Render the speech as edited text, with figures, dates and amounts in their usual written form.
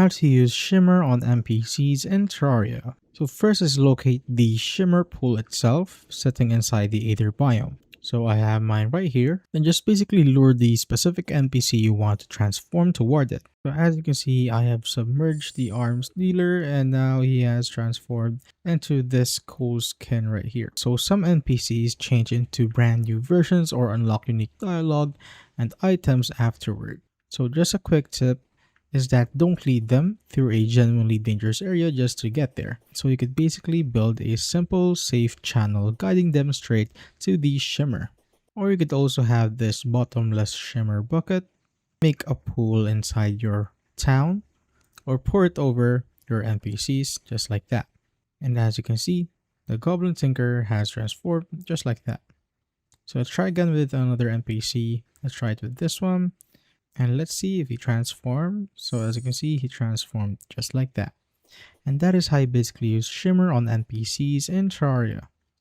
How to use Shimmer on NPCs in Terraria. So first is locate the Shimmer pool itself, sitting inside the Aether biome. So I have mine right here. Then just basically lure the specific NPC you want to transform toward it. So as you can see, I have submerged the arms dealer and now he has transformed into this cool skin right here. So some NPCs change into brand new versions or unlock unique dialogue and items afterward. So just a quick tip is that don't lead them through a genuinely dangerous area just to get there. So you could basically build a simple, safe channel guiding them straight to the Shimmer. Or you could also have this bottomless Shimmer bucket, make a pool inside your town, or pour it over your NPCs just like that. And as you can see, the Goblin Tinker has transformed just like that. So let's try again with another NPC. Let's try it with this one. And let's see if he transformed. So as you can see, he transformed just like that. And that is how you basically use Shimmer on NPCs in Terraria.